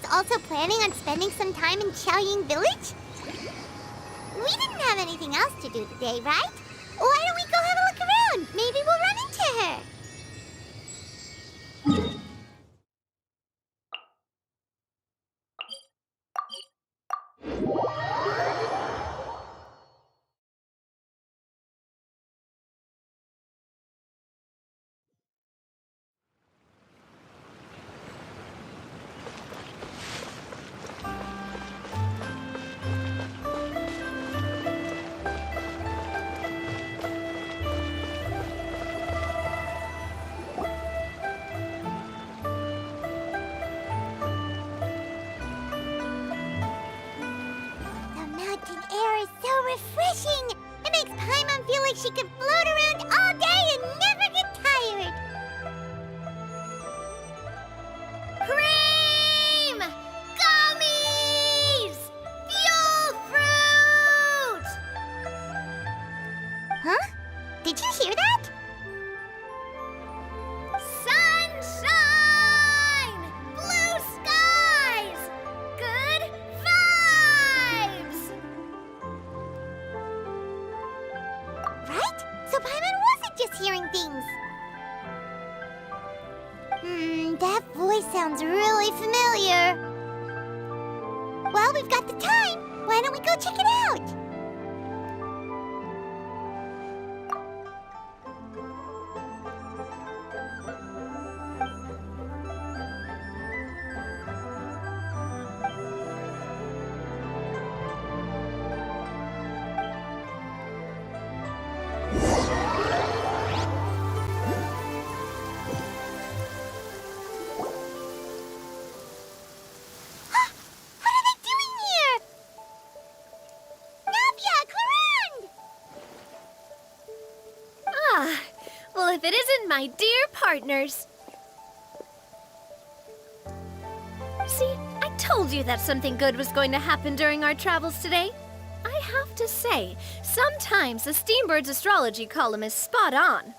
Also planning on spending some time in Xiaoying village? We didn't have anything else to do today, right? Why don't we go have a look around? Maybe we'll run into her. Refreshing! It makes Paimon feel like she could float around all day and never get tired. Cream! Gummies! Fuel fruit! Huh? Did you hear that? Sunshine! Blue skies! Good vibes! Right? So Paimon wasn't just hearing things. That voice sounds really familiar. Well, we've got the time. Why don't we go check it out? If it isn't my dear partners. See, I told you that something good was going to happen during our travels today. I have to say, sometimes the Steambird's astrology column is spot on.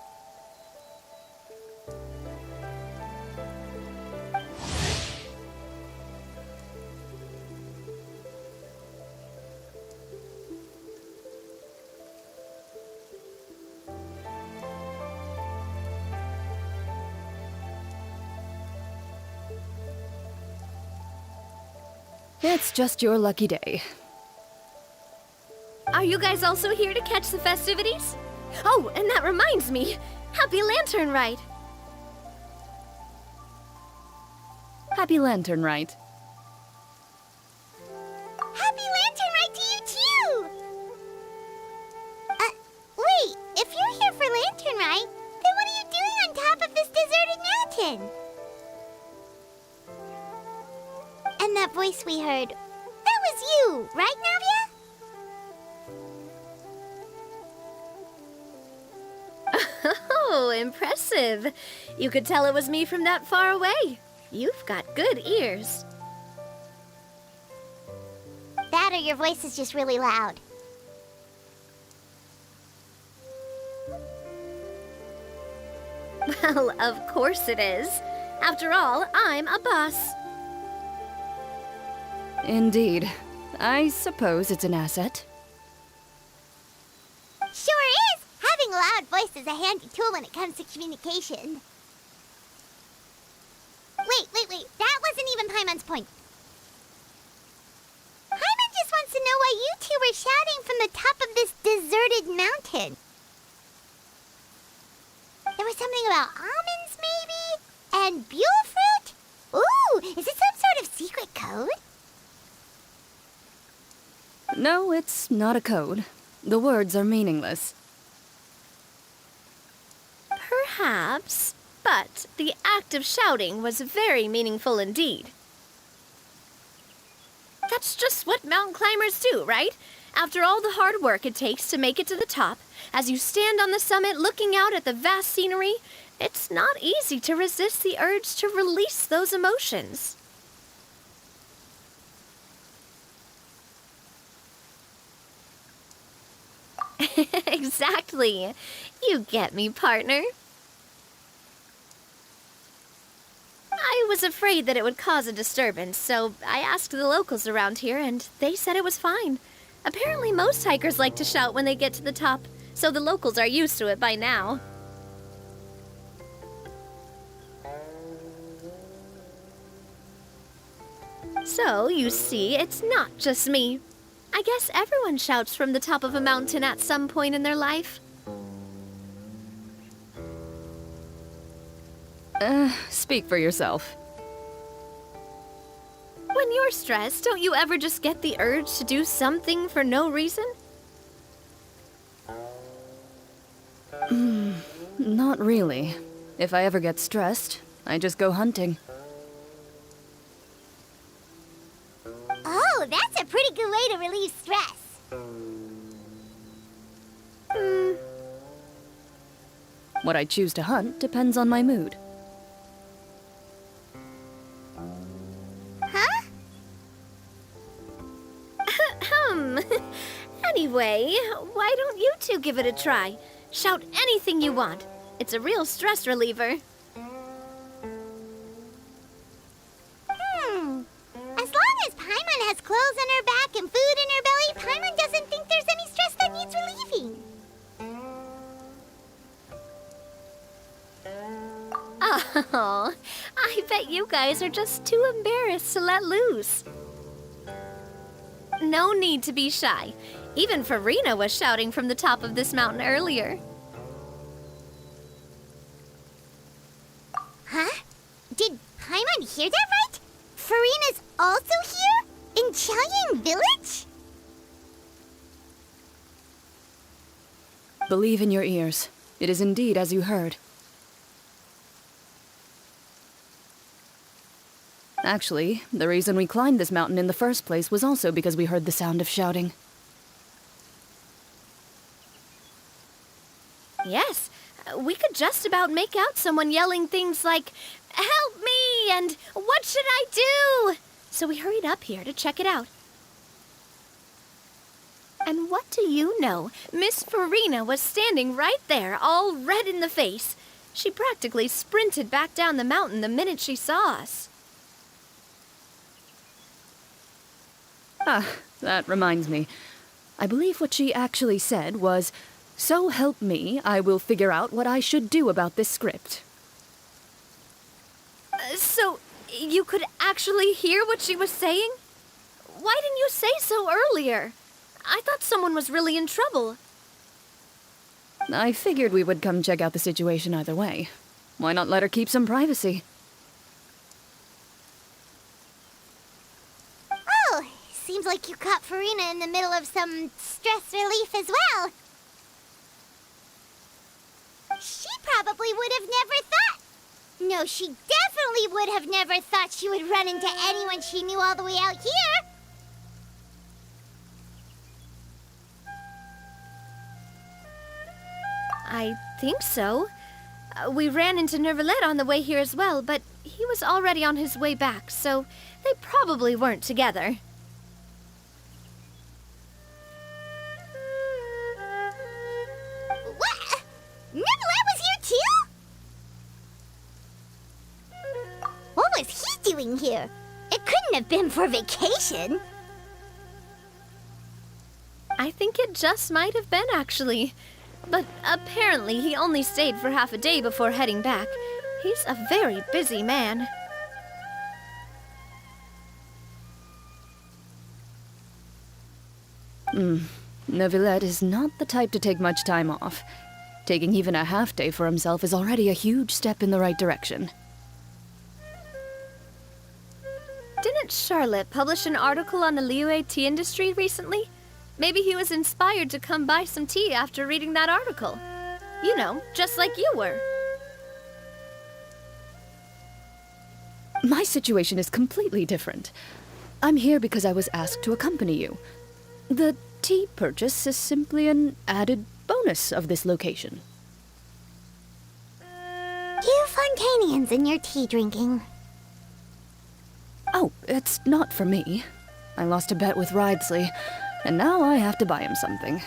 It's just your lucky day. Are you guys also here to catch the festivities? Oh, and that reminds me, Happy Lantern Ride! Happy Lantern Ride. Happy Lantern Ride to you too! Wait, if you're here for Lantern Ride, then what are you doing on top of this deserted mountain? And that voice we heard, that was you, right, Navia? Oh, impressive. You could tell it was me from that far away. You've got good ears. that or your voice is just really loud? Well, of course it is. After all, I'm a bus. Indeed. I suppose it's an asset. Sure is! Having a loud voice is a handy tool when it comes to communication. Wait. That wasn't even Paimon's point. Paimon just wants to know why you two were shouting from the top of this deserted mountain. There was something about almonds, maybe? And buell fruit? Ooh, is it some sort of secret code? No, it's not a code. The words are meaningless. Perhaps, but the act of shouting was very meaningful indeed. That's just what mountain climbers do, right? After all the hard work it takes to make it to the top, as you stand on the summit looking out at the vast scenery, it's not easy to resist the urge to release those emotions. Exactly. You get me, partner. I was afraid that it would cause a disturbance, so I asked the locals around here, and they said it was fine. Apparently most hikers like to shout when they get to the top, so the locals are used to it by now. So, you see, it's not just me. I guess everyone shouts from the top of a mountain at some point in their life. Speak for yourself. When you're stressed, don't you ever just get the urge to do something for no reason? Not really. If I ever get stressed, I just go hunting. Oh, that's a pretty good way to relieve stress. What I choose to hunt depends on my mood. Huh? Anyway, why don't you two give it a try? Shout anything you want. It's a real stress reliever. As long as Paimon has clothes on her back and food in her belly, Paimon doesn't think there's any stress that needs relieving. Oh, I bet you guys are just too embarrassed to let loose. No need to be shy. Even Farina was shouting from the top of this mountain earlier. Huh? Did Paimon hear that right? Farina's also here? In Chaoyang Village? Believe in your ears. It is indeed as you heard. Actually, the reason we climbed this mountain in the first place was also because we heard the sound of shouting. Yes, we could just about make out someone yelling things like, "Help me!" and "What should I do?" So we hurried up here to check it out. And what do you know? Miss Farina was standing right there, all red in the face. She practically sprinted back down the mountain the minute she saw us. Ah, that reminds me. I believe what she actually said was, "So help me, I will figure out what I should do about this script." So, you could actually hear what she was saying? Why didn't you say so earlier? I thought someone was really in trouble. I figured we would come check out the situation either way. Why not let her keep some privacy? Oh, seems like you caught Farina in the middle of some stress relief as well. She probably would have never thought. No, she definitely would have never thought she would run into anyone she knew all the way out here. I think so. We ran into Nervalet on the way here as well, but he was already on his way back, so they probably weren't together. doing here? It couldn't have been for vacation. I think it just might have been, actually. But apparently he only stayed for half a day before heading back. He's a very busy man. Neuvillette is not the type to take much time off. Taking even a half day for himself is already a huge step in the right direction. Didn't Charlotte publish an article on the Liyue tea industry recently? Maybe he was inspired to come buy some tea after reading that article. You know, just like you were. My situation is completely different. I'm here because I was asked to accompany you. The tea purchase is simply an added bonus of this location. You Fontanians and your tea drinking. Oh, it's not for me. I lost a bet with Ridesley, and now I have to buy him something.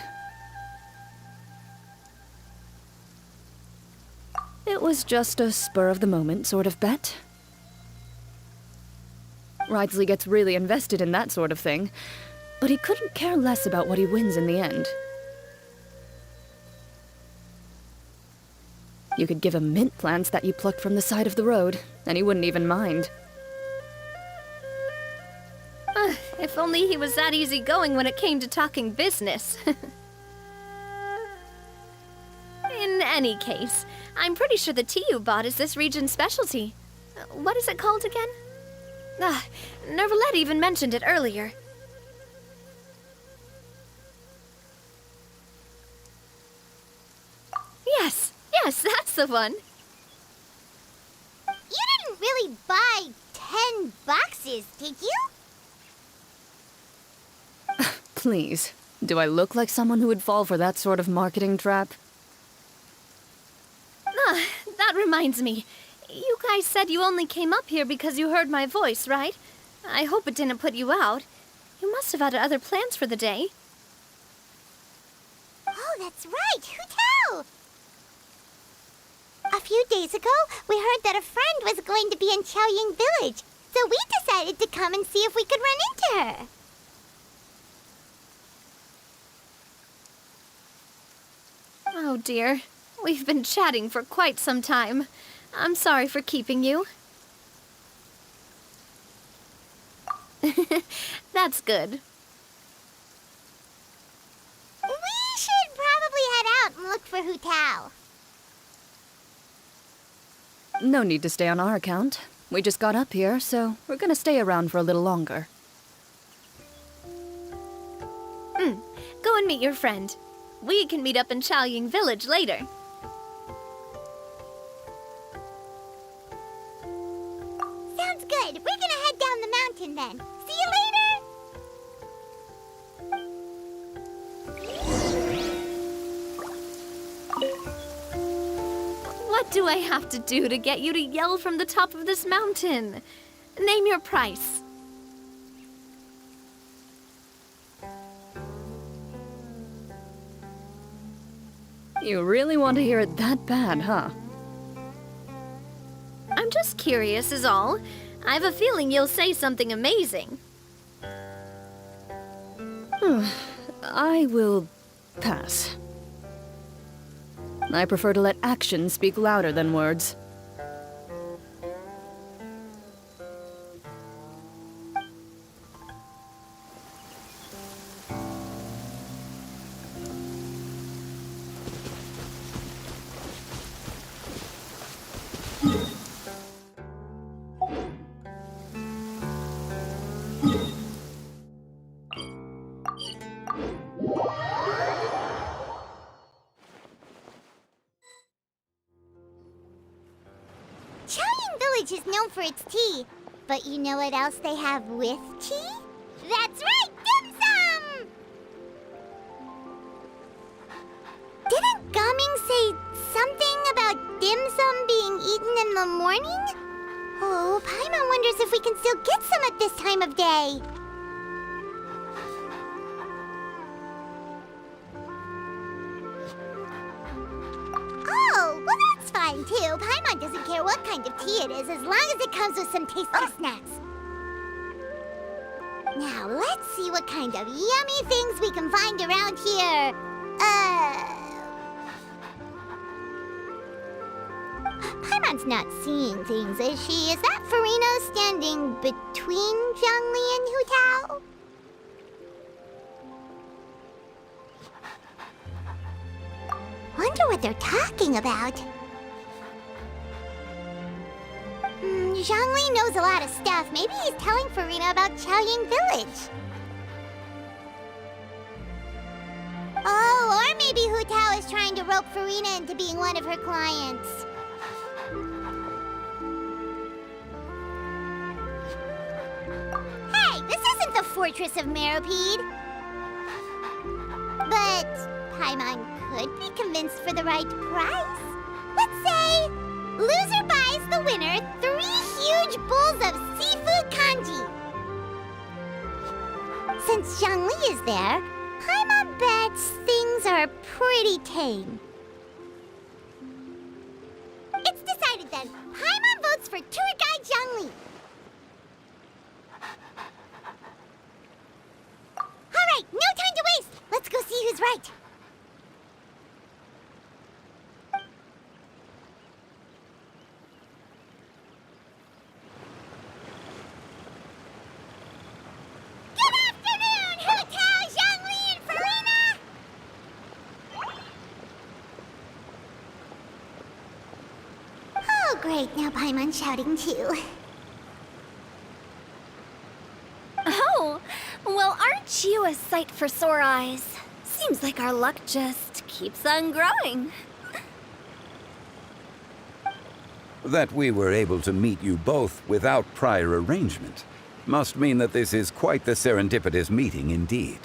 It was just a spur-of-the-moment sort of bet. Ridesley gets really invested in that sort of thing, but he couldn't care less about what he wins in the end. You could give him mint plants that you plucked from the side of the road, and he wouldn't even mind. If only he was that easygoing when it came to talking business. In any case, I'm pretty sure the tea you bought is this region's specialty. What is it called again? Neuvillette even mentioned it earlier. Yes, that's the one. You didn't really buy 10 boxes, did you? Please, do I look like someone who would fall for that sort of marketing trap? That reminds me. You guys said you only came up here because you heard my voice, right? I hope it didn't put you out. You must have had other plans for the day. Oh, that's right. Who tell? A few days ago, we heard that a friend was going to be in Qiaoying Village, so we decided to come and see if we could run into her. Oh dear. We've been chatting for quite some time. I'm sorry for keeping you. That's good. We should probably head out and look for Hu Tao. No need to stay on our account. We just got up here, so we're gonna stay around for a little longer. Go and meet your friend. We can meet up in Qiaoying Village later. Sounds good. We're gonna head down the mountain then. See you later! What do I have to do to get you to yell from the top of this mountain? Name your price. You really want to hear it that bad, huh? I'm just curious is all. I have a feeling you'll say something amazing. I will pass. I prefer to let actions speak louder than words. Qiaoying Village is known for its tea, but you know what else they have with tea? That's right, dim sum! Didn't Gaming say something about dim sum being eaten in the morning? Oh, Paimon wonders if we can still get some at this time of day. Oh, well that's fun. shouting too. Paimon doesn't care what kind of tea it is, as long as it comes with some tasty snacks. Now, let's see what kind of yummy things we can find around here. Paimon's not seeing things, is she? Is that Farina standing between Zhongli and Hu Tao? Wonder what they're talking about. Zhongli knows a lot of stuff. Maybe he's telling Farina about Chaoying Village. Oh, or maybe Hu Tao is trying to rope Farina into being one of her clients. Hey, this isn't the Fortress of Meropide. But Paimon could be convinced for the right price. Let's say loser buys the winner 3 huge bowls of seafood kanji. Since Zhongli is there, Paimon bets things are pretty tame. It's decided then. Paimon votes for tour guide Zhongli. All right, no time to waste. Let's go see who's right. Great, now Paimon's shouting too. Oh, well, aren't you a sight for sore eyes? Seems like our luck just keeps on growing. That we were able to meet you both without prior arrangement must mean that this is quite the serendipitous meeting indeed.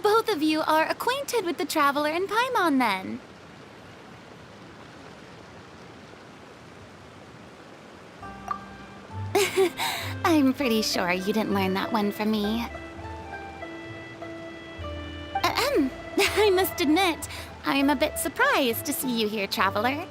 Both of you are acquainted with the Traveler and Paimon, then. I'm pretty sure you didn't learn that one from me. I must admit, I'm a bit surprised to see you here, Traveler.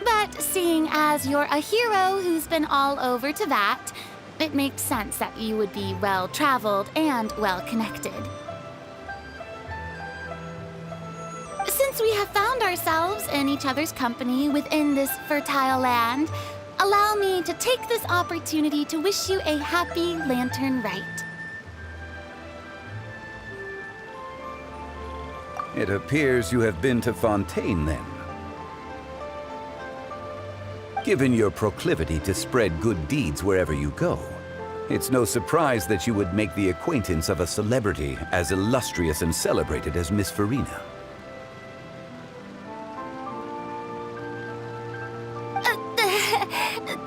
But seeing as you're a hero who's been all over Teyvat, it makes sense that you would be well-traveled and well-connected. Since we have found ourselves in each other's company within this fertile land, allow me to take this opportunity to wish you a happy Lantern Rite. It appears you have been to Fontaine, then. Given your proclivity to spread good deeds wherever you go, it's no surprise that you would make the acquaintance of a celebrity as illustrious and celebrated as Miss Farina.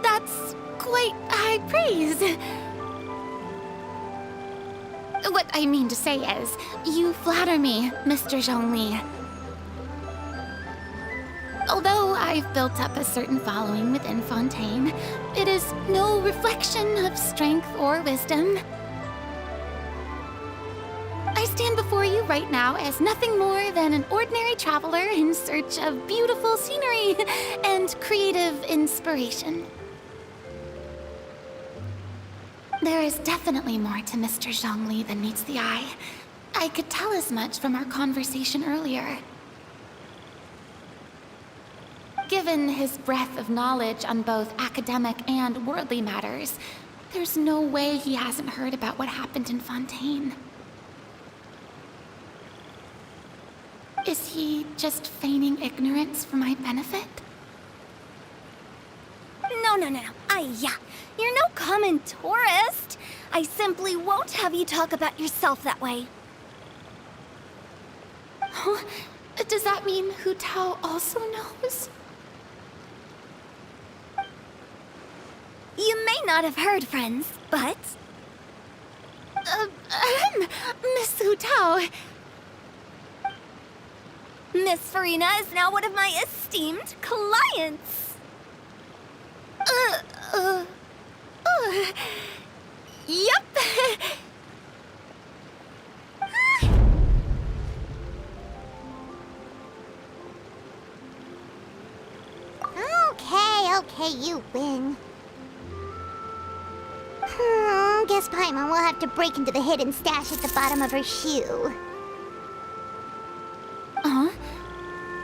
That's quite high praise. What I mean to say is, you flatter me, Mr. Zhongli. Although I've built up a certain following within Fontaine, it is no reflection of strength or wisdom. I stand before you right now as nothing more than an ordinary traveler in search of beautiful scenery and creative inspiration. There is definitely more to Mr. Zhongli than meets the eye. I could tell as much from our conversation earlier. Given his breadth of knowledge on both academic and worldly matters, there's no way he hasn't heard about what happened in Fontaine. Is he just feigning ignorance for my benefit? No. You're no common tourist. I simply won't have you talk about yourself that way. Oh, does that mean Hu Tao also knows? You may not have heard, friends, but... Miss Hu Tao. Miss Farina is now one of my esteemed clients. Yup. Okay, you win. Guess Paimon will have to break into the hidden stash at the bottom of her shoe.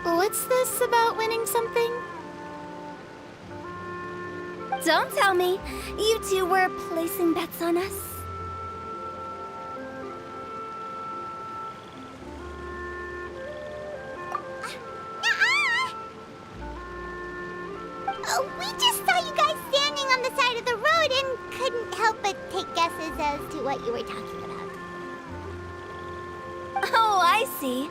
What's this about winning something? Don't tell me. You two were placing bets on us. We just saw you guys standing on the side of the road and couldn't help but take guesses as to what you were talking about. Oh, I see.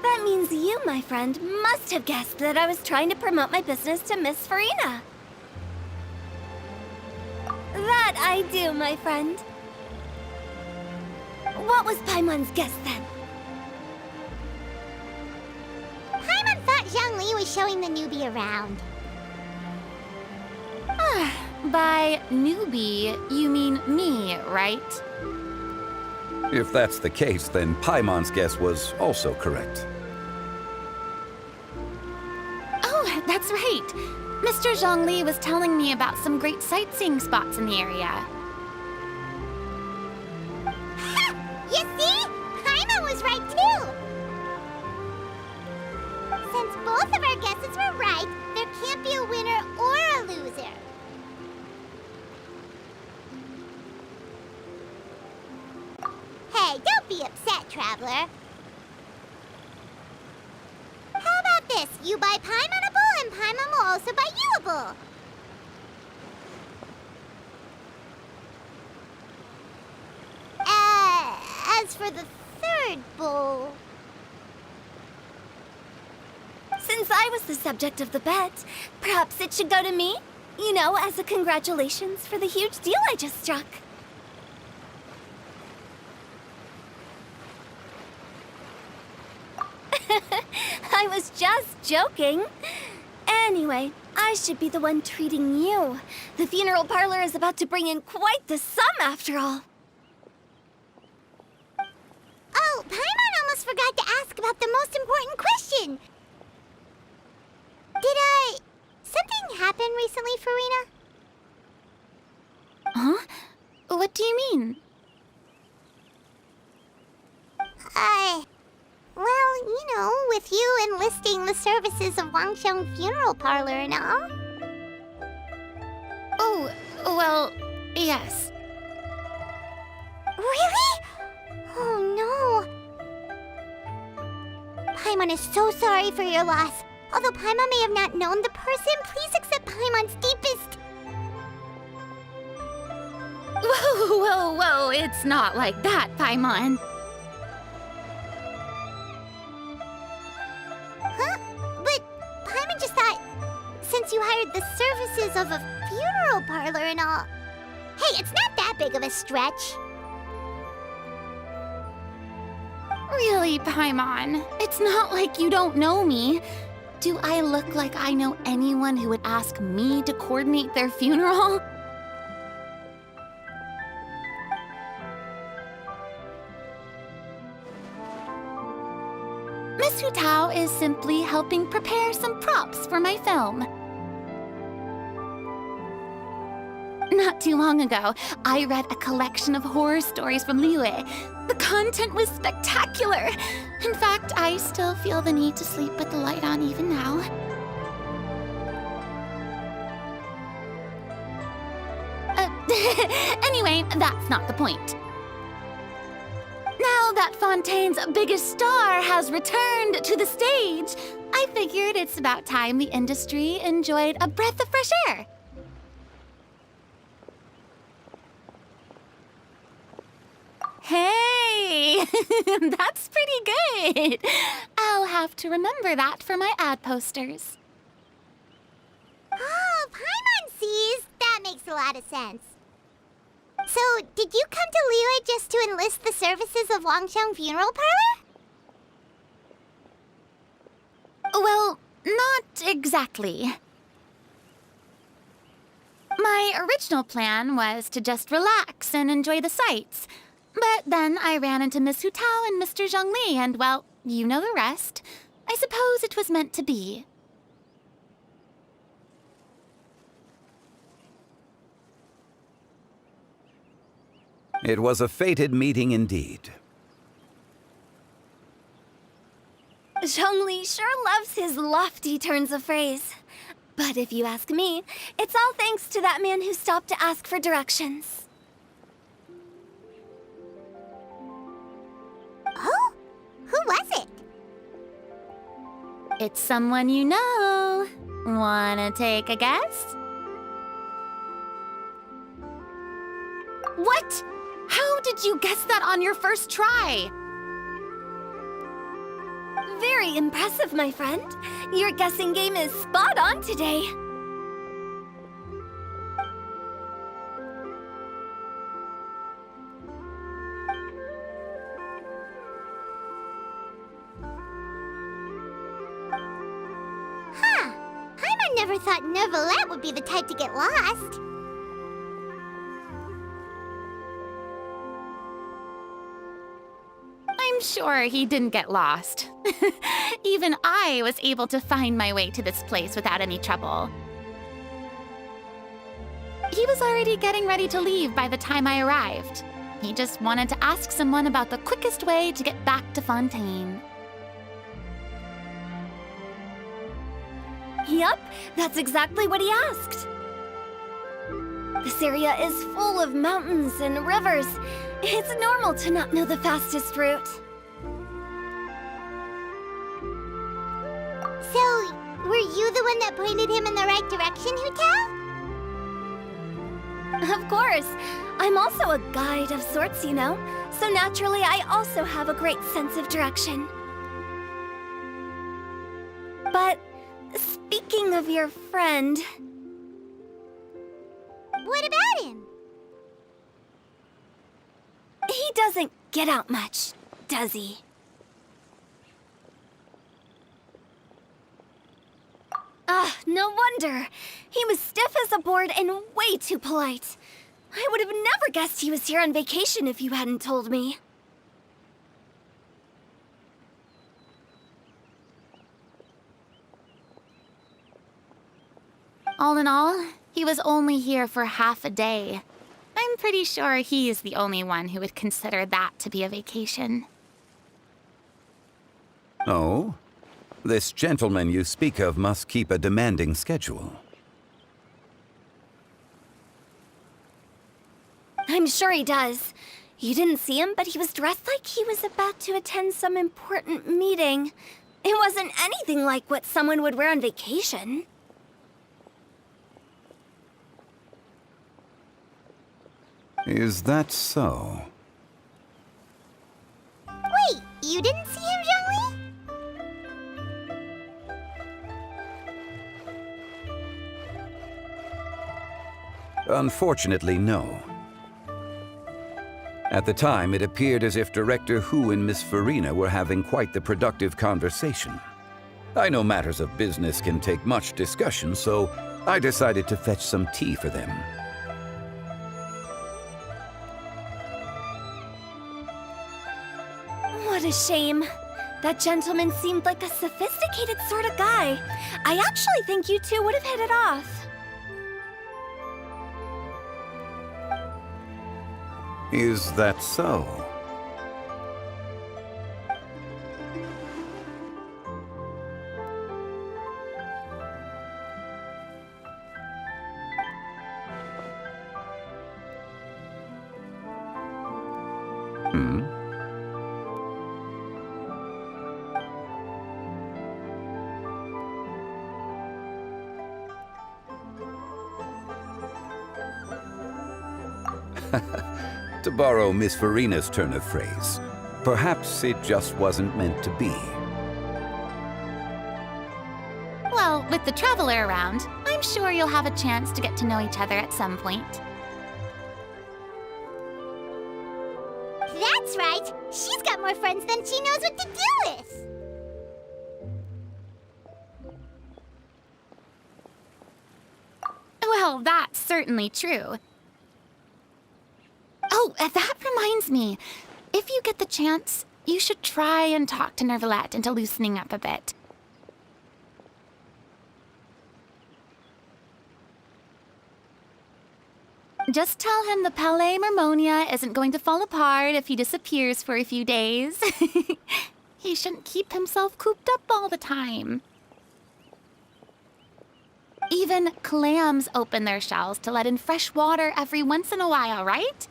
That means you, my friend, must have guessed that I was trying to promote my business to Miss Farina. That I do, my friend. What was Paimon's guess then? Paimon thought Zhongli was showing the newbie around. By newbie, you mean me, right? If that's the case, then Paimon's guess was also correct. Oh, that's right. Mr. Zhongli was telling me about some great sightseeing spots in the area. You see? Paimon was right too! Since both of our guesses were right, there can't be a winner or a loser. Hey, don't be upset, Traveler. How about this? You buy Paimon a bowl, and Paimon will also buy you a bowl. As for the third bowl... Since I was the subject of the bet, perhaps it should go to me? You know, as a congratulations for the huge deal I just struck. I was just joking. Anyway, I should be the one treating you. The funeral parlor is about to bring in quite the sum after all. Oh, Paimon almost forgot to ask about the most important question. Something happen recently, Farina? Huh? What do you mean? Well, you know, with you enlisting the services of Wangsheng Funeral Parlor and all. Oh, well, yes. Really? Oh, no. Paimon is so sorry for your loss. Although Paimon may have not known the person, please accept Paimon's deepest... Whoa, it's not like that, Paimon. Huh? But Paimon just thought, since you hired the services of a funeral parlor and all... Hey, it's not that big of a stretch. Really, Paimon, it's not like you don't know me. Do I look like I know anyone who would ask me to coordinate their funeral? Miss Hu Tao is simply helping prepare some props for my film. Not too long ago, I read a collection of horror stories from Liyue. The content was spectacular. In fact, I still feel the need to sleep with the light on even now. Anyway, that's not the point. Now that Fontaine's biggest star has returned to the stage, I figured it's about time the industry enjoyed a breath of fresh air. Hey, that's pretty good. I'll have to remember that for my ad posters. Oh, Paimon sees. That makes a lot of sense. So, did you come to Liyue just to enlist the services of Wangsheng Funeral Parlor? Well, not exactly. My original plan was to just relax and enjoy the sights. But then I ran into Miss Hu Tao and Mr. Zhongli, and, well, you know the rest. I suppose it was meant to be. It was a fated meeting indeed. Zhongli sure loves his lofty turns of phrase. But if you ask me, it's all thanks to that man who stopped to ask for directions. Oh? Who was it? It's someone you know. Wanna take a guess? What? How did you guess that on your first try? Very impressive, my friend. Your guessing game is spot on today. Huh. Paimon never thought Neuvillette would be the type to get lost. I'm sure he didn't get lost. Even I was able to find my way to this place without any trouble. He was already getting ready to leave by the time I arrived. He just wanted to ask someone about the quickest way to get back to Fontaine. Yup, that's exactly what he asked. This area is full of mountains and rivers. It's normal to not know the fastest route. So, were you the one that pointed him in the right direction, Hutel? Of course. I'm also a guide of sorts, you know. So naturally, I also have a great sense of direction. But speaking of your friend... What about him? He doesn't get out much, does he? Ah, no wonder. He was stiff as a board and way too polite. I would have never guessed he was here on vacation if you hadn't told me. All in all, he was only here for half a day. I'm pretty sure he is the only one who would consider that to be a vacation. Oh? This gentleman you speak of must keep a demanding schedule. I'm sure he does. You didn't see him, but he was dressed like he was about to attend some important meeting. It wasn't anything like what someone would wear on vacation. Is that so? Wait, you didn't see him, Zhongli? Unfortunately, no. At the time, it appeared as if Director Hu and Miss Farina were having quite the productive conversation. I know matters of business can take much discussion, so I decided to fetch some tea for them. What a shame. That gentleman seemed like a sophisticated sort of guy. I actually think you two would have hit it off. Is that so? To borrow Miss Farina's turn of phrase, perhaps it just wasn't meant to be. Well, with the traveler around, I'm sure you'll have a chance to get to know each other at some point. That's right. She's got more friends than she knows what to do with. Well, that's certainly true. Oh, that reminds me. If you get the chance, you should try and talk to Neuvillette into loosening up a bit. Just tell him the Palais Mermonia isn't going to fall apart if he disappears for a few days. He shouldn't keep himself cooped up all the time. Even clams open their shells to let in fresh water every once in a while, right?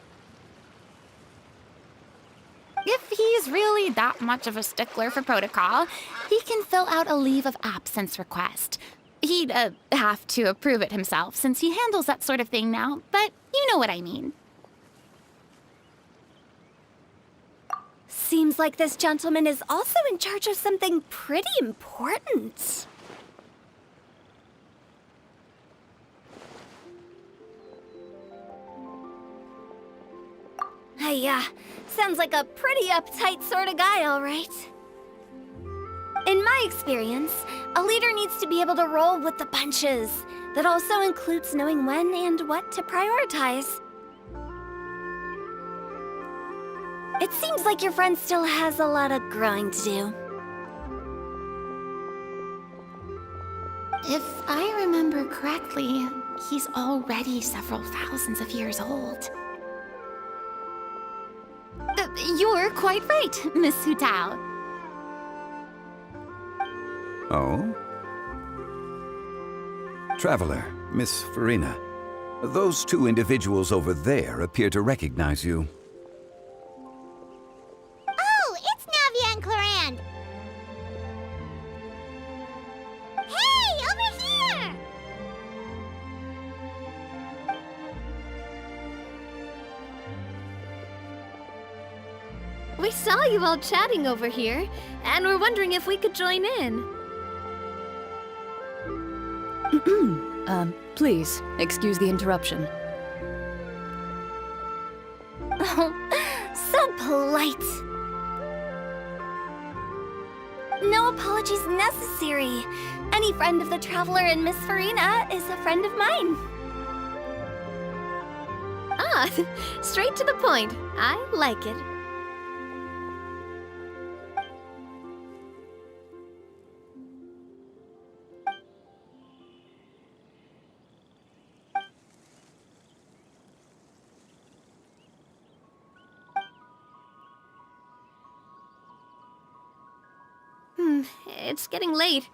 If he's really that much of a stickler for protocol, he can fill out a leave of absence request. He'd have to approve it himself since he handles that sort of thing now, but you know what I mean. Seems like this gentleman is also in charge of something pretty important. Sounds like a pretty uptight sort of guy, all right. In my experience, a leader needs to be able to roll with the punches. That also includes knowing when and what to prioritize. It seems like your friend still has a lot of growing to do. If I remember correctly, he's already several thousands of years old. You're quite right, Miss Hu Tao. Oh? Traveler, Miss Farina, those two individuals over there appear to recognize you. Oh, it's Navia and Clarand. Hey, over here! We saw you all chatting over here, and we're wondering if we could join in. Please, excuse the interruption. Oh, so polite. No apologies necessary. Any friend of the Traveler and Miss Farina is a friend of mine. Ah, straight to the point. I like it. It's getting late.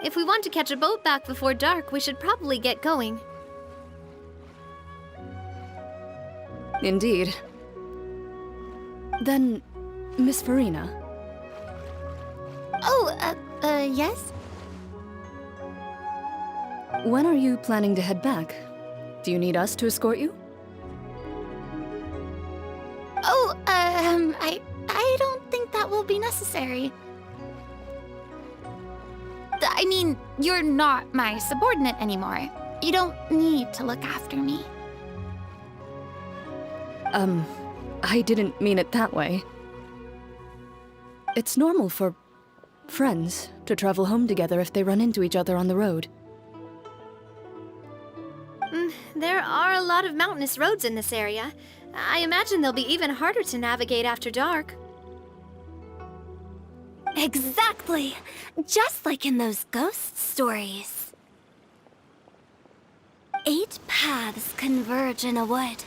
If we want to catch a boat back before dark, we should probably get going. Indeed. Then, Miss Farina. Oh, yes? When are you planning to head back? Do you need us to escort you? Oh, I don't think that will be necessary. I mean, you're not my subordinate anymore. You don't need to look after me. I didn't mean it that way. It's normal for friends to travel home together if they run into each other on the road. There are a lot of mountainous roads in this area. I imagine they'll be even harder to navigate after dark. Exactly! Just like in those ghost stories. 8 paths converge in a wood.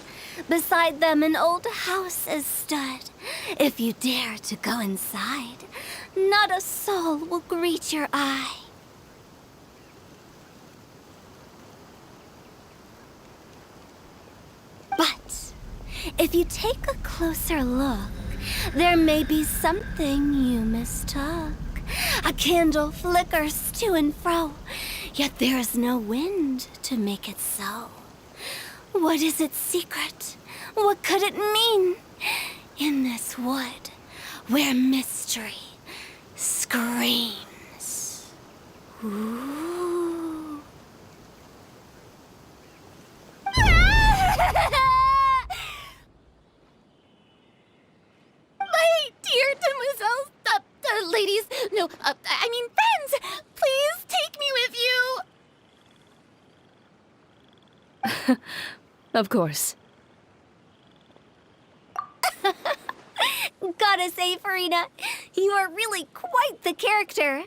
Beside them an old house is stood. If you dare to go inside, not a soul will greet your eye. But if you take a closer look, there may be something you mistook. A candle flickers to and fro, yet there is no wind to make it so. What is its secret? What could it mean? In this wood, where mystery screams. Ooh. My dear demoiselles, ladies, no, I mean friends, please take me with you. Of course. Gotta say, Farina, you are really quite the character.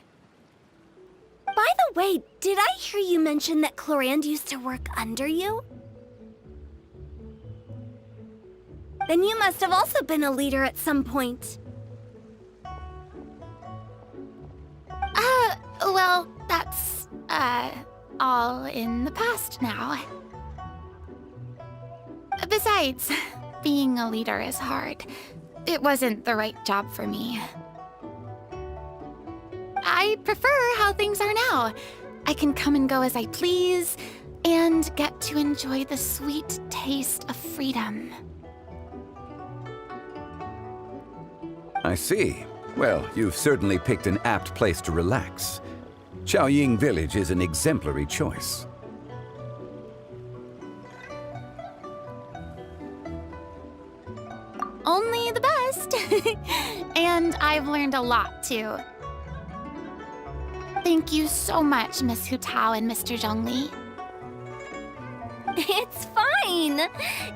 By the way, Did I hear you mention that Clorand used to work under you? Then you must have also been a leader at some point. Well, that's, all in the past now. Besides, being a leader is hard. It wasn't the right job for me. I prefer how things are now. I can come and go as I please, and get to enjoy the sweet taste of freedom. I see. Well, you've certainly picked an apt place to relax. Xiaoying Village is an exemplary choice. Only the best. And I've learned a lot, too. Thank you so much, Miss Hu Tao and Mr. Zhongli. It's fine.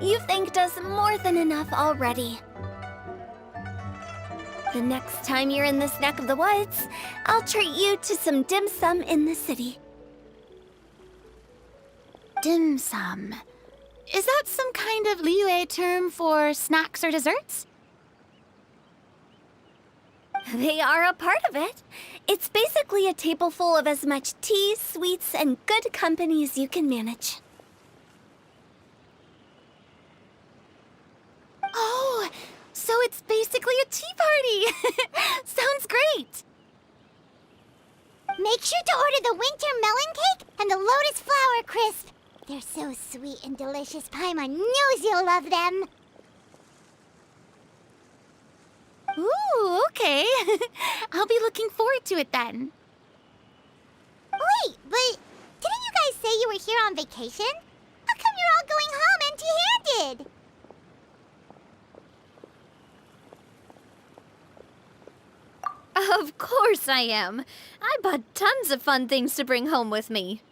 You've thanked us more than enough already. The next time you're in this neck of the woods, I'll treat you to some dim sum in the city. Dim sum. Is that some kind of Liyue term for snacks or desserts? They are a part of it. It's basically a table full of as much tea, sweets, and good company as you can manage. Oh, so it's basically a tea party. Sounds great. Make sure to order the winter melon cake and the lotus flower crisp. They're so sweet and delicious. Paimon knows you'll love them. Ooh, okay. I'll be looking forward to it then. Wait, but didn't you guys say you were here on vacation? How come you're all going home empty-handed? Of course I am. I bought tons of fun things to bring home with me.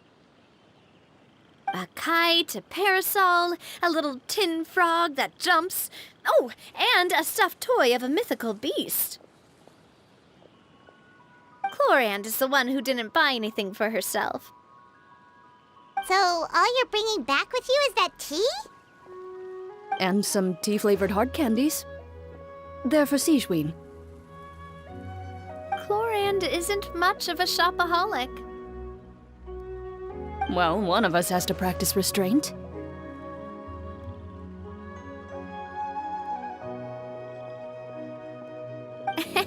A kite, a parasol, a little tin frog that jumps. Oh, and a stuffed toy of a mythical beast. Clorand is the one who didn't buy anything for herself. So all you're bringing back with you is that tea? And some tea-flavored hard candies. They're for Sijwin. Clorand isn't much of a shopaholic. Well, one of us has to practice restraint.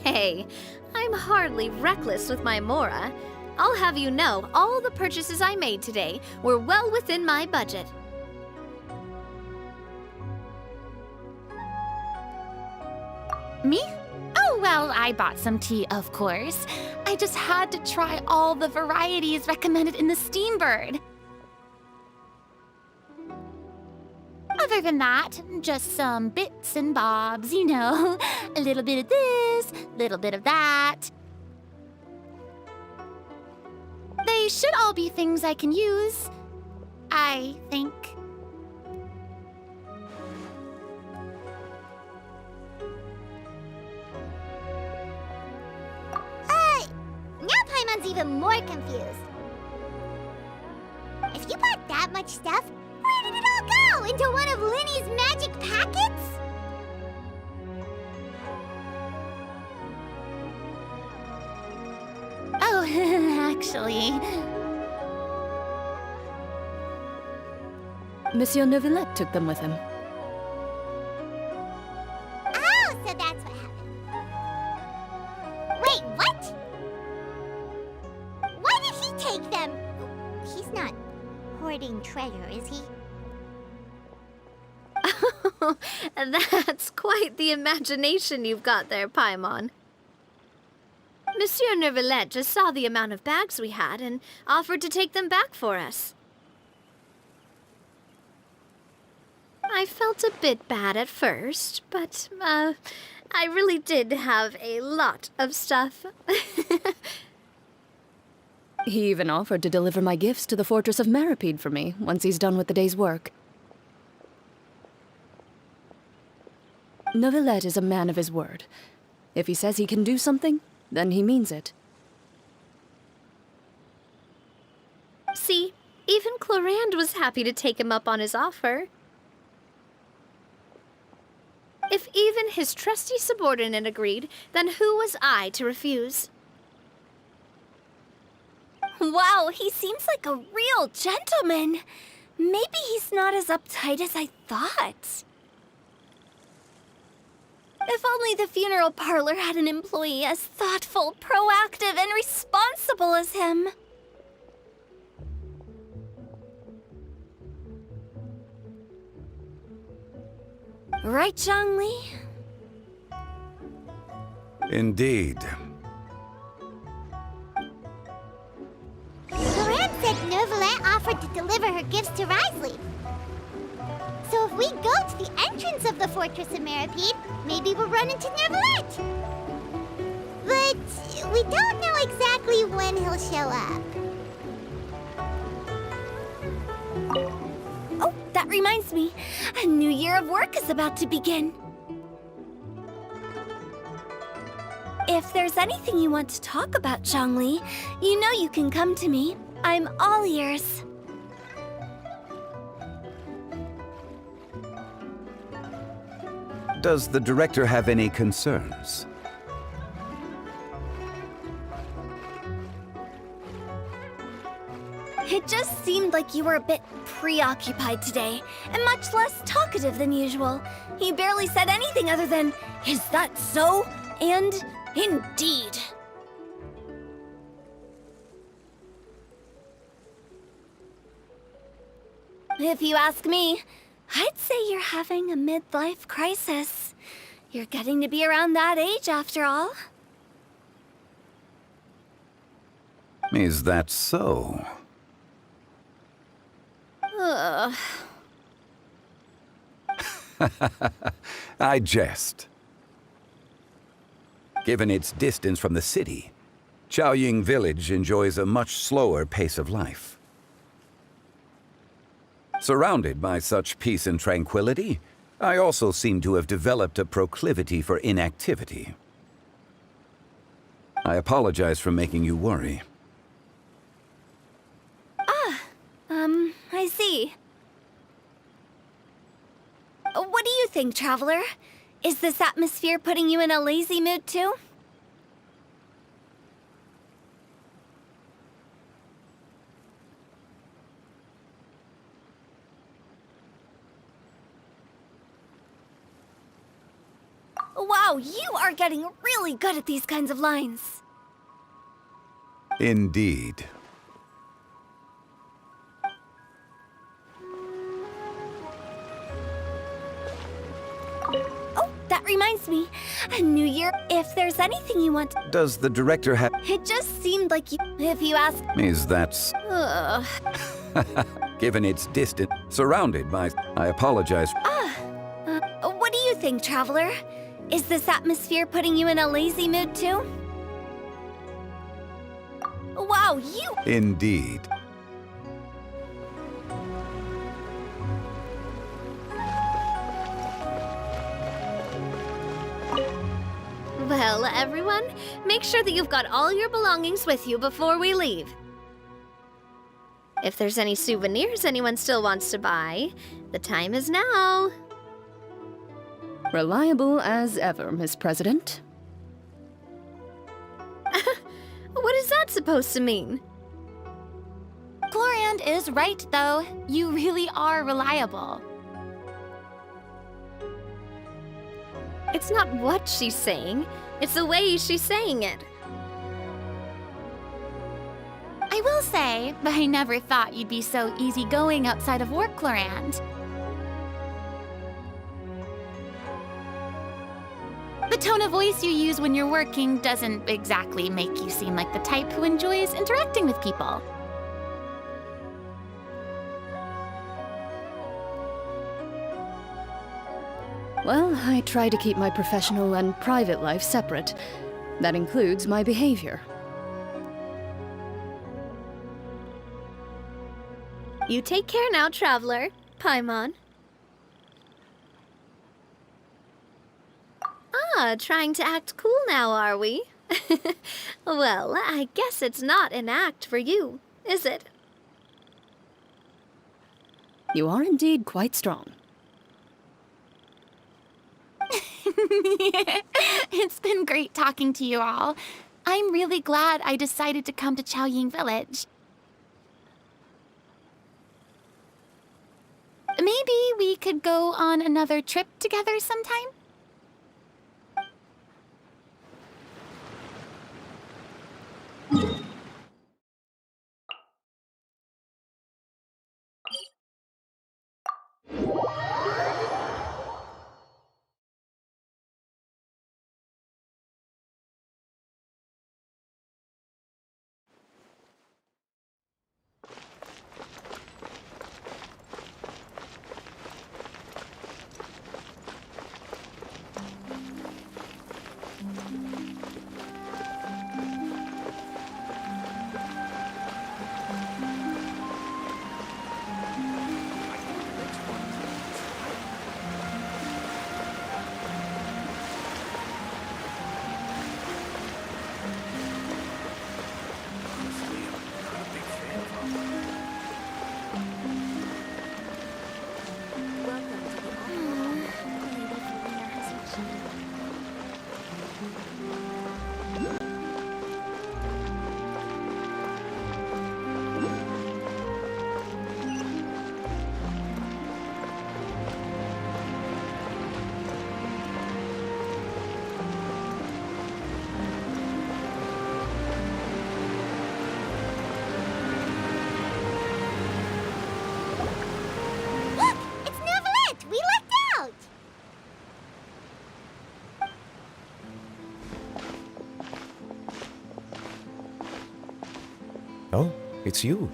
Hey, I'm hardly reckless with my Mora. I'll have you know, all the purchases I made today were well within my budget. Me? Oh, well, I bought some tea, of course. I just had to try all the varieties recommended in the Steambird. Other than that, just some bits and bobs, you know. A little bit of this, a little bit of that. They should all be things I can use, I think. Now Paimon's even more confused. If you bought that much stuff, where did it all go? Into one of Linny's magic packets? Oh, actually... Monsieur Neuvillette took them with him. Oh, so that's what happened. Wait, what? Why did he take them? He's not hoarding treasure, is he? That's quite the imagination you've got there, Paimon. Monsieur Neuvillette just saw the amount of bags we had and offered to take them back for us. I felt a bit bad at first, but, I really did have a lot of stuff. He even offered to deliver my gifts to the Fortress of Meripede for me once he's done with the day's work. Neuvillette is a man of his word. If he says he can do something, then he means it. See, even Clorand was happy to take him up on his offer. If even his trusty subordinate agreed, then who was I to refuse? Wow, he seems like a real gentleman. Maybe he's not as uptight as I thought. If only the funeral parlor had an employee as thoughtful, proactive, and responsible as him. Right, Zhongli? Indeed. Clorand said Nervalet offered to deliver her gifts to Risley. So if we go to the entrance of the Fortress of Meripede, maybe we'll run into Nervalet. But we don't know exactly when he'll show up. Oh, that reminds me. A new year of work is about to begin. If there's anything you want to talk about, Zhongli, you know you can come to me. I'm all ears. Does the director have any concerns? It just seemed like you were a bit preoccupied today, and much less talkative than usual. You barely said anything other than, "Is that so?" and "Indeed." If you ask me, I'd say you're having a midlife crisis. You're getting to be around that age after all. Is that so? Ugh. I jest. Given its distance from the city, Chaoying Village enjoys a much slower pace of life. Surrounded by such peace and tranquility, I also seem to have developed a proclivity for inactivity. I apologize for making you worry. I see. What do you think, Traveler? Is this atmosphere putting you in a lazy mood too? Wow, you are getting really good at these kinds of lines. Indeed. Oh, that reminds me. A new year. If there's anything you want... Does the director have... It just seemed like you... If you ask... Is that... Ugh. Given its distance, surrounded by... I apologize. What do you think, Traveler? Is this atmosphere putting you in a lazy mood too? Wow, you... Indeed. Well, everyone, make sure that you've got all your belongings with you before we leave. If there's any souvenirs anyone still wants to buy, the time is now. Reliable as ever, Miss President. What is that supposed to mean? Clorand is right, though. You really are reliable. It's not what she's saying, it's the way she's saying it. I will say, I never thought you'd be so easygoing outside of work, Clorand. The tone of voice you use when you're working doesn't exactly make you seem like the type who enjoys interacting with people. Well, I try to keep my professional and private life separate. That includes my behavior. You take care now, Traveler. Paimon. Trying to act cool now, are we? Well, I guess it's not an act for you, is it? You are indeed quite strong. It's been great talking to you all. I'm really glad I decided to come to Chaoying Village. Maybe we could go on another trip together sometime? Oh, it's you.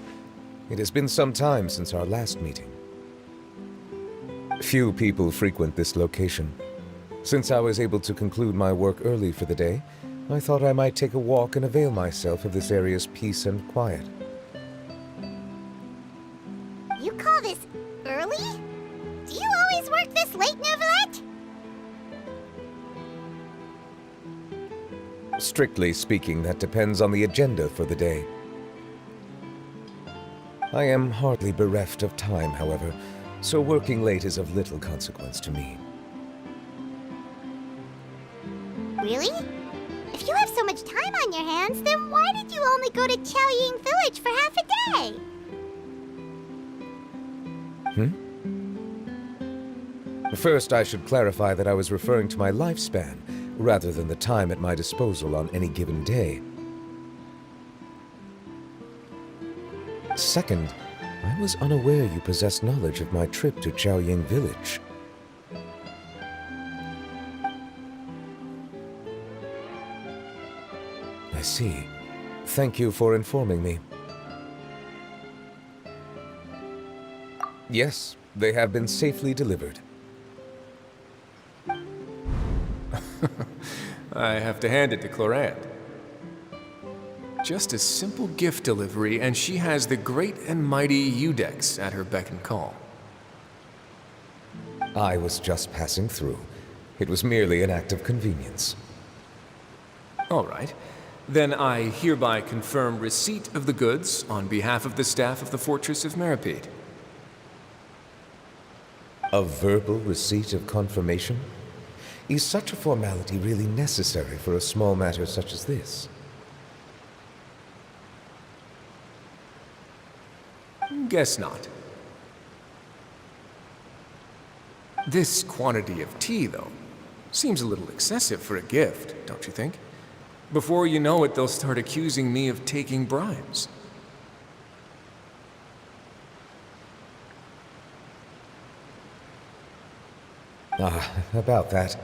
It has been some time since our last meeting. Few people frequent this location. Since I was able to conclude my work early for the day, I thought I might take a walk and avail myself of this area's peace and quiet. You call this early? Do you always work this late, Neuvillette? Strictly speaking, that depends on the agenda for the day. I am hardly bereft of time, however, so working late is of little consequence to me. Really? If you have so much time on your hands, then why did you only go to Chaoying Village for half a day? First, I should clarify that I was referring to my lifespan, rather than the time at my disposal on any given day. Second, I was unaware you possessed knowledge of my trip to Chaoying Village. I see. Thank you for informing me. Yes, they have been safely delivered. I have to hand it to Clorant. Just a simple gift delivery, and she has the great and mighty Udex at her beck and call. I was just passing through. It was merely an act of convenience. All right. Then I hereby confirm receipt of the goods on behalf of the staff of the Fortress of Meripede. A verbal receipt of confirmation? Is such a formality really necessary for a small matter such as this? Guess not. This quantity of tea, though, seems a little excessive for a gift, don't you think? Before you know it, they'll start accusing me of taking bribes. About that.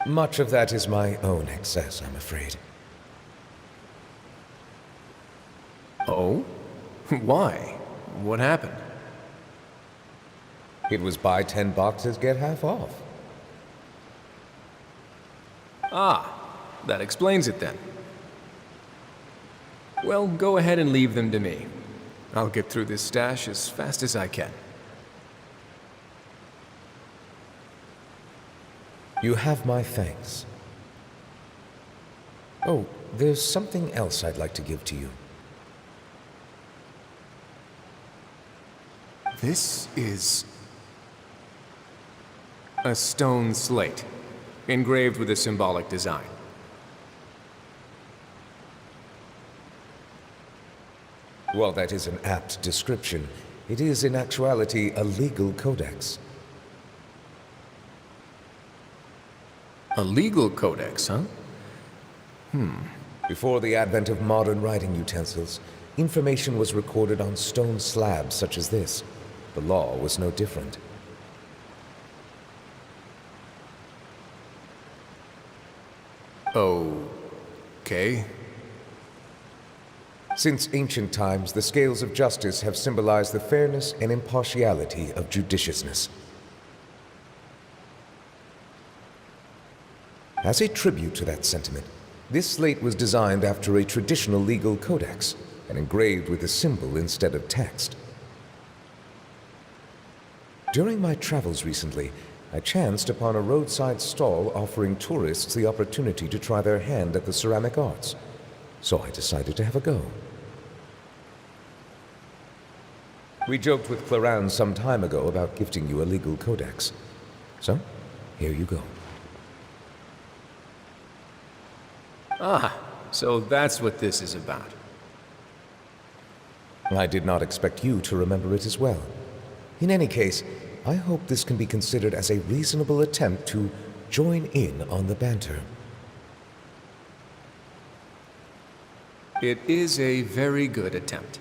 Much of that is my own excess, I'm afraid. Oh? Why? What happened? It was buy 10 boxes, get half off. Ah, that explains it then. Well, go ahead and leave them to me. I'll get through this stash as fast as I can. You have my thanks. Oh, there's something else I'd like to give to you. This is a stone slate, engraved with a symbolic design. While that is an apt description, it is in actuality a legal codex. A legal codex, huh? Before the advent of modern writing utensils, information was recorded on stone slabs such as this. The law was no different. Okay. Since ancient times, the scales of justice have symbolized the fairness and impartiality of judiciousness. As a tribute to that sentiment, this slate was designed after a traditional legal codex and engraved with a symbol instead of text. During my travels recently, I chanced upon a roadside stall offering tourists the opportunity to try their hand at the ceramic arts, so I decided to have a go. We joked with Clarence some time ago about gifting you a legal codex. So, here you go. Ah, so that's what this is about. I did not expect you to remember it as well. In any case, I hope this can be considered as a reasonable attempt to join in on the banter. It is a very good attempt.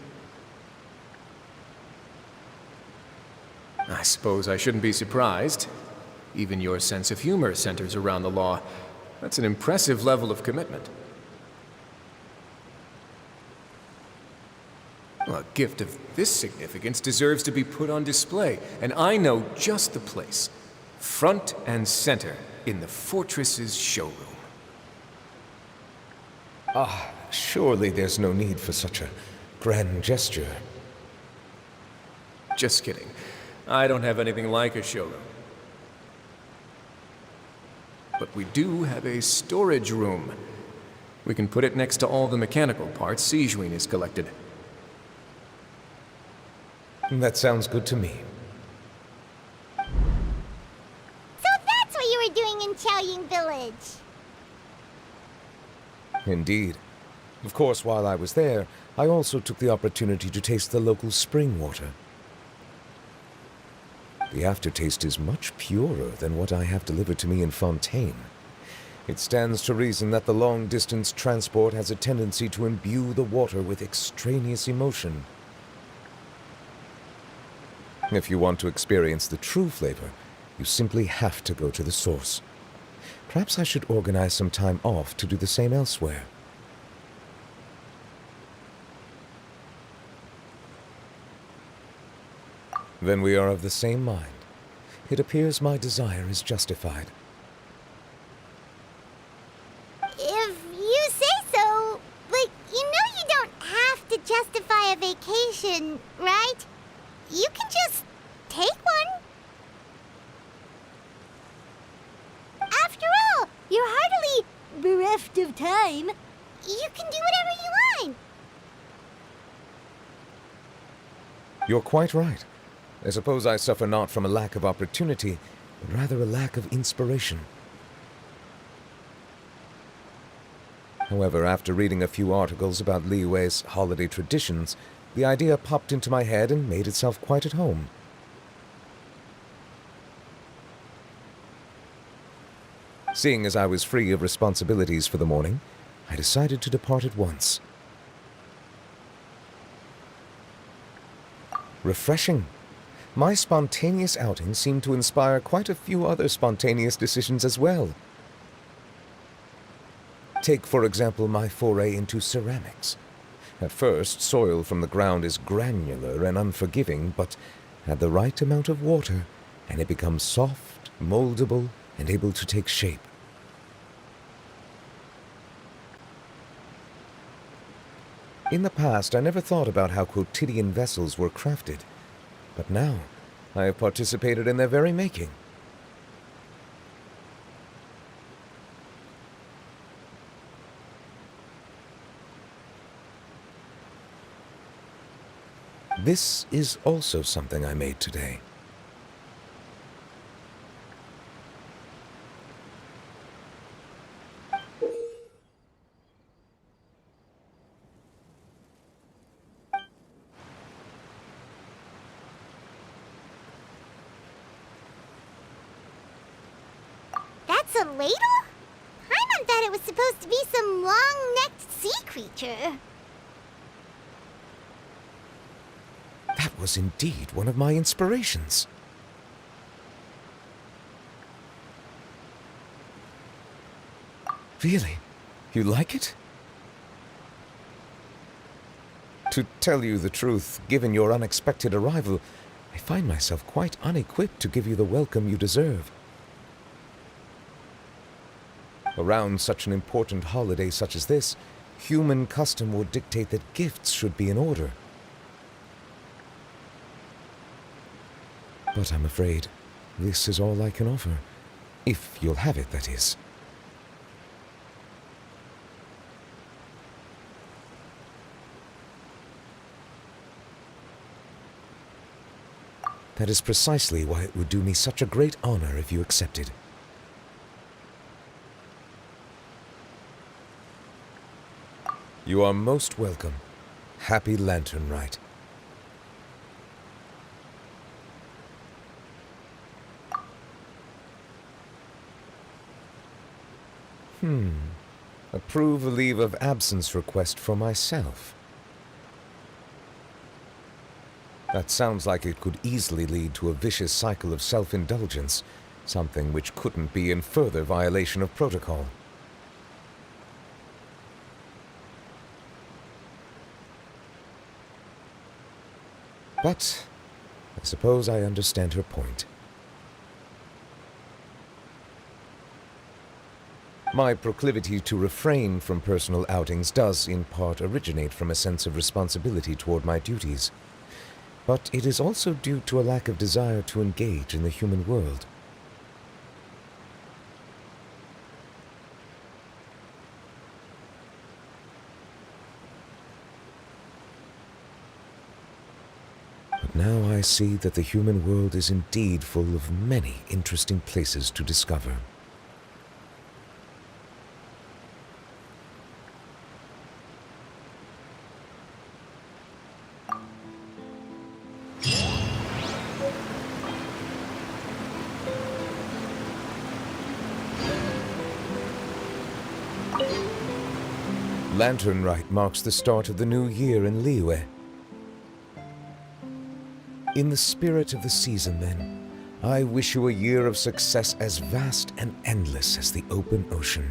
I suppose I shouldn't be surprised. Even your sense of humor centers around the law. That's an impressive level of commitment. Well, a gift of this significance deserves to be put on display, and I know just the place. Front and center in the fortress's showroom. Surely there's no need for such a grand gesture. Just kidding. I don't have anything like a showroom. But we do have a storage room. We can put it next to all the mechanical parts Sizhuin has collected. That sounds good to me. So that's what you were doing in Chaoying Village. Indeed. Of course, while I was there, I also took the opportunity to taste the local spring water. The aftertaste is much purer than what I have delivered to me in Fontaine. It stands to reason that the long-distance transport has a tendency to imbue the water with extraneous emotion. If you want to experience the true flavor, you simply have to go to the source. Perhaps I should organize some time off to do the same elsewhere. Then we are of the same mind. It appears my desire is justified. If you say so, but you know you don't have to justify a vacation, right? You can just take one. After all, you're hardly bereft of time. You can do whatever you want. You're quite right. I suppose I suffer not from a lack of opportunity, but rather a lack of inspiration. However, after reading a few articles about Liyue's holiday traditions, the idea popped into my head and made itself quite at home. Seeing as I was free of responsibilities for the morning, I decided to depart at once. Refreshing. My spontaneous outing seemed to inspire quite a few other spontaneous decisions as well. Take, for example, my foray into ceramics. At first, soil from the ground is granular and unforgiving, but add the right amount of water, and it becomes soft, moldable, and able to take shape. In the past, I never thought about how quotidian vessels were crafted, but now I have participated in their very making. This is also something I made today. That's a ladle? Paimon thought it was supposed to be some long-necked sea creature. That was indeed one of my inspirations. Really? You like it? To tell you the truth, given your unexpected arrival, I find myself quite unequipped to give you the welcome you deserve. Around such an important holiday such as this, human custom would dictate that gifts should be in order. But I'm afraid this is all I can offer. If you'll have it, that is. That is precisely why it would do me such a great honor if you accepted. You are most welcome. Happy Lantern Rite. Approve a leave of absence request for myself. That sounds like it could easily lead to a vicious cycle of self-indulgence, something which couldn't be in further violation of protocol. But I suppose I understand her point. My proclivity to refrain from personal outings does, in part, originate from a sense of responsibility toward my duties. But it is also due to a lack of desire to engage in the human world. But now I see that the human world is indeed full of many interesting places to discover. Lantern Rite marks the start of the new year in Liyue. In the spirit of the season, then, I wish you a year of success as vast and endless as the open ocean.